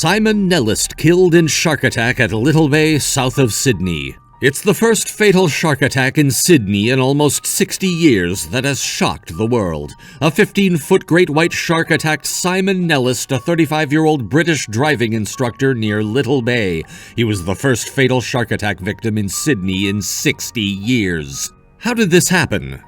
Simon Nellist killed in shark attack at Little Bay, south of Sydney. It's the first fatal shark attack in Sydney in almost 60 years that has shocked the world. A 15-foot great white shark attacked Simon Nellist, a 35-year-old British driving instructor near Little Bay. He was the first fatal shark attack victim in Sydney in 60 years. How did this happen?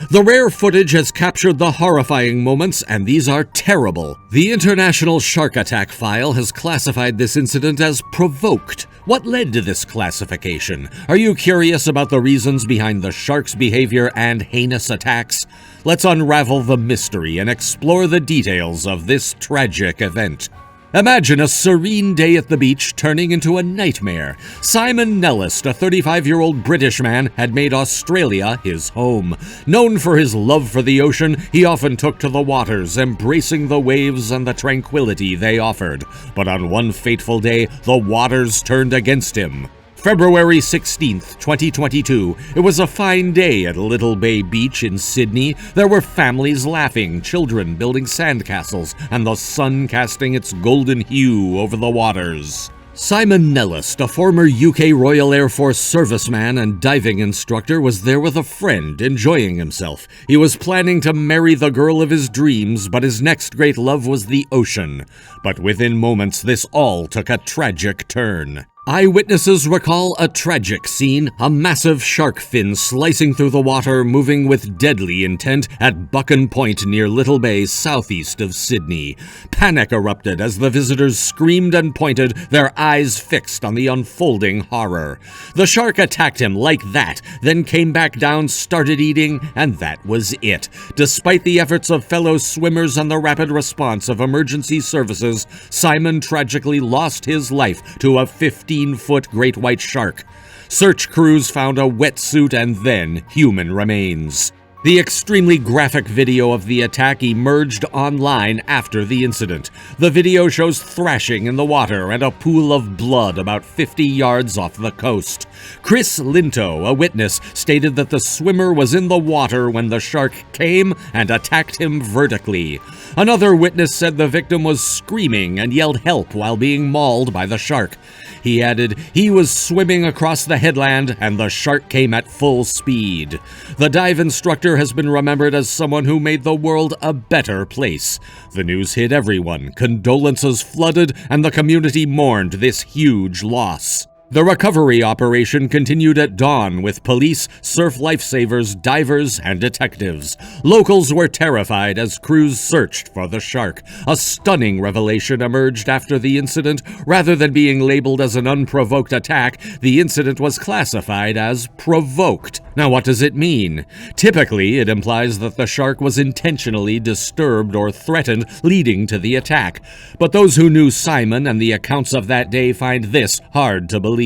The rare footage has captured the horrifying moments, and these are terrible. The International Shark Attack File has classified this incident as provoked. What led to this classification? Are you curious about the reasons behind the shark's behavior and heinous attacks? Let's unravel the mystery and explore the details of this tragic event. Imagine a serene day at the beach turning into a nightmare. Simon Nellist, a 35-year-old British man, had made Australia his home. Known for his love for the ocean, he often took to the waters, embracing the waves and the tranquility they offered. But on one fateful day, the waters turned against him. February 16th, 2022. It was a fine day at Little Bay Beach in Sydney. There were families laughing, children building sandcastles, and the sun casting its golden hue over the waters. Simon Nellist, a former UK Royal Air Force serviceman and diving instructor, was there with a friend, enjoying himself. He was planning to marry the girl of his dreams, but his next great love was the ocean. But within moments, this all took a tragic turn. Eyewitnesses recall a tragic scene, a massive shark fin slicing through the water, moving with deadly intent at Buchan Point near Little Bay, southeast of Sydney. Panic erupted as the visitors screamed and pointed, their eyes fixed on the unfolding horror. The shark attacked him like that, then came back down, started eating, and that was it. Despite the efforts of fellow swimmers and the rapid response of emergency services, Simon tragically lost his life to a 15-foot great white shark. Search crews found a wetsuit and then human remains. The extremely graphic video of the attack emerged online after the incident. The video shows thrashing in the water and a pool of blood about 50 yards off the coast. Chris Linto, a witness, stated that the swimmer was in the water when the shark came and attacked him vertically. Another witness said the victim was screaming and yelled help while being mauled by the shark. He added he was swimming across the headland and the shark came at full speed. The dive instructor has been remembered as someone who made the world a better place. The news hit everyone, condolences flooded, and the community mourned this huge loss. The recovery operation continued at dawn with police, surf lifesavers, divers, and detectives. Locals were terrified as crews searched for the shark. A stunning revelation emerged after the incident. Rather than being labeled as an unprovoked attack, the incident was classified as provoked. Now, what does it mean? Typically, it implies that the shark was intentionally disturbed or threatened, leading to the attack. But those who knew Simon and the accounts of that day find this hard to believe.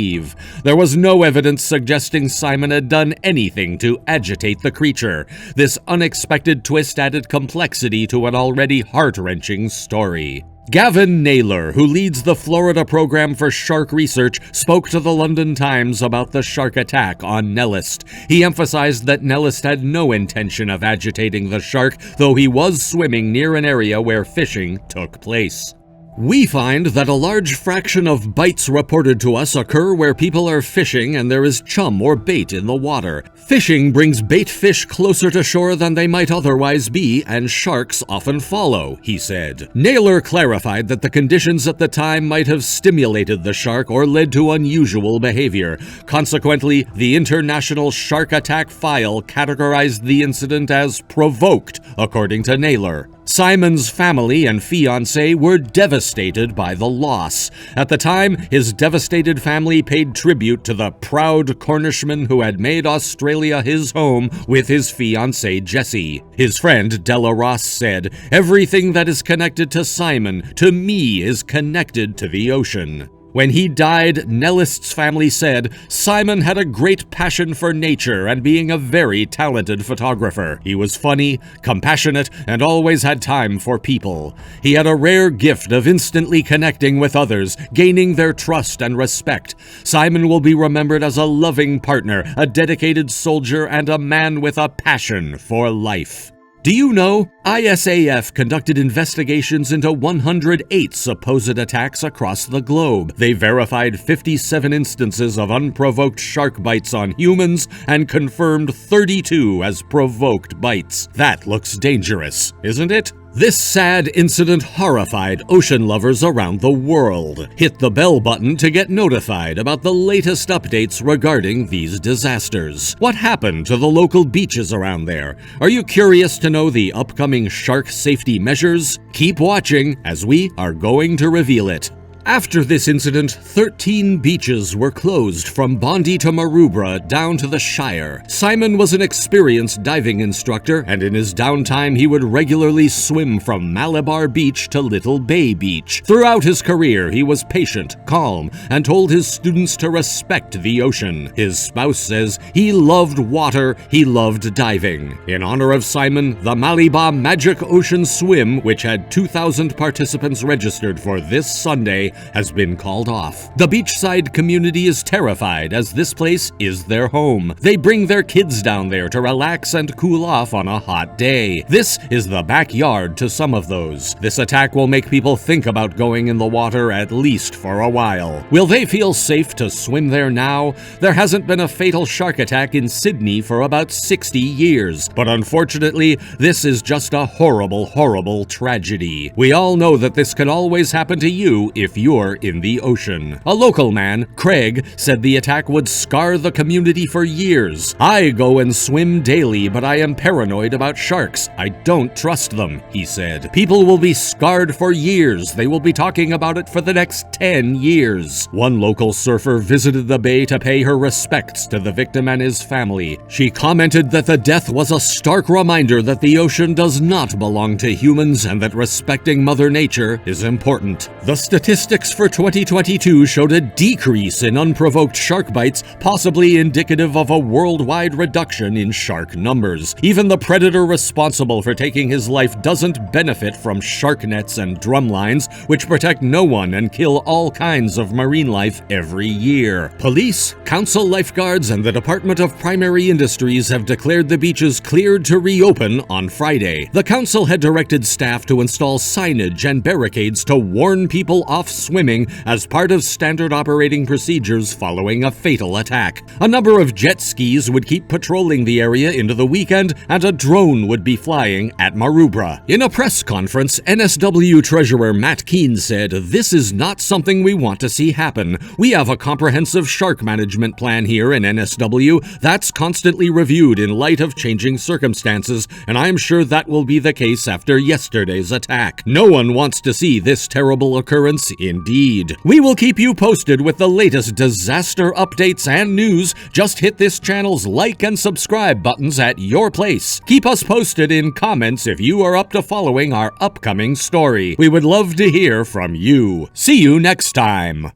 There was no evidence suggesting Simon had done anything to agitate the creature. This unexpected twist added complexity to an already heart-wrenching story. Gavin Naylor, who leads the Florida program for shark research, spoke to the London Times about the shark attack on Nellist. He emphasized that Nellist had no intention of agitating the shark, though he was swimming near an area where fishing took place. We find that a large fraction of bites reported to us occur where people are fishing and there is chum or bait in the water. Fishing brings bait fish closer to shore than they might otherwise be, and sharks often follow, he said. Naylor clarified that the conditions at the time might have stimulated the shark or led to unusual behavior. Consequently, the International Shark Attack File categorized the incident as provoked, according to Naylor. Simon's family and fiancé were devastated by the loss. At the time, his devastated family paid tribute to the proud Cornishman who had made Australia his home with his fiancée Jessie. His friend Della Ross said, "Everything that is connected to Simon, to me, is connected to the ocean." When he died, Nellist's family said, Simon had a great passion for nature and being a very talented photographer. He was funny, compassionate, and always had time for people. He had a rare gift of instantly connecting with others, gaining their trust and respect. Simon will be remembered as a loving partner, a dedicated soldier, and a man with a passion for life. Do you know ISAF conducted investigations into 108 supposed attacks across the globe. They verified 57 instances of unprovoked shark bites on humans and confirmed 32 as provoked bites. That looks dangerous, isn't it? This sad incident horrified ocean lovers around the world. Hit the bell button to get notified about the latest updates regarding these disasters. What happened to the local beaches around there? Are you curious to know the upcoming shark safety measures? Keep watching as we are going to reveal it. After this incident, 13 beaches were closed from Bondi to Maroubra down to the Shire. Simon was an experienced diving instructor, and in his downtime he would regularly swim from Malabar Beach to Little Bay Beach. Throughout his career, he was patient, calm, and told his students to respect the ocean. His spouse says he loved water, he loved diving. In honor of Simon, the Malibu Magic Ocean Swim, which had 2,000 participants registered for this Sunday, has been called off. The beachside community is terrified as this place is their home. They bring their kids down there to relax and cool off on a hot day. This is the backyard to some of those. This attack will make people think about going in the water at least for a while. Will they feel safe to swim there now? There hasn't been a fatal shark attack in Sydney for about 60 years, but unfortunately, this is just a horrible, horrible tragedy. We all know that this can always happen to you if you're in the ocean. A local man, Craig, said the attack would scar the community for years. I go and swim daily, but I am paranoid about sharks. I don't trust them, he said. People will be scarred for years. They will be talking about it for the next 10 years. One local surfer visited the bay to pay her respects to the victim and his family. She commented that the death was a stark reminder that the ocean does not belong to humans and that respecting Mother Nature is important. The statistics for 2022 showed a decrease in unprovoked shark bites, possibly indicative of a worldwide reduction in shark numbers. Even the predator responsible for taking his life doesn't benefit from shark nets and drumlines, which protect no one and kill all kinds of marine life every year. Police, council lifeguards, and the Department of Primary Industries have declared the beaches cleared to reopen on Friday. The council had directed staff to install signage and barricades to warn people off swimming as part of standard operating procedures following a fatal attack. A number of jet skis would keep patrolling the area into the weekend, and a drone would be flying at Maroubra. In a press conference, NSW Treasurer Matt Keane said, "This is not something we want to see happen. We have a comprehensive shark management plan here in NSW that's constantly reviewed in light of changing circumstances, and I'm sure that will be the case after yesterday's attack. No one wants to see this terrible occurrence indeed. We will keep you posted with the latest disaster updates and news. Just hit this channel's like and subscribe buttons at your place. Keep us posted in comments if you are up to following our upcoming story. We would love to hear from you. See you next time.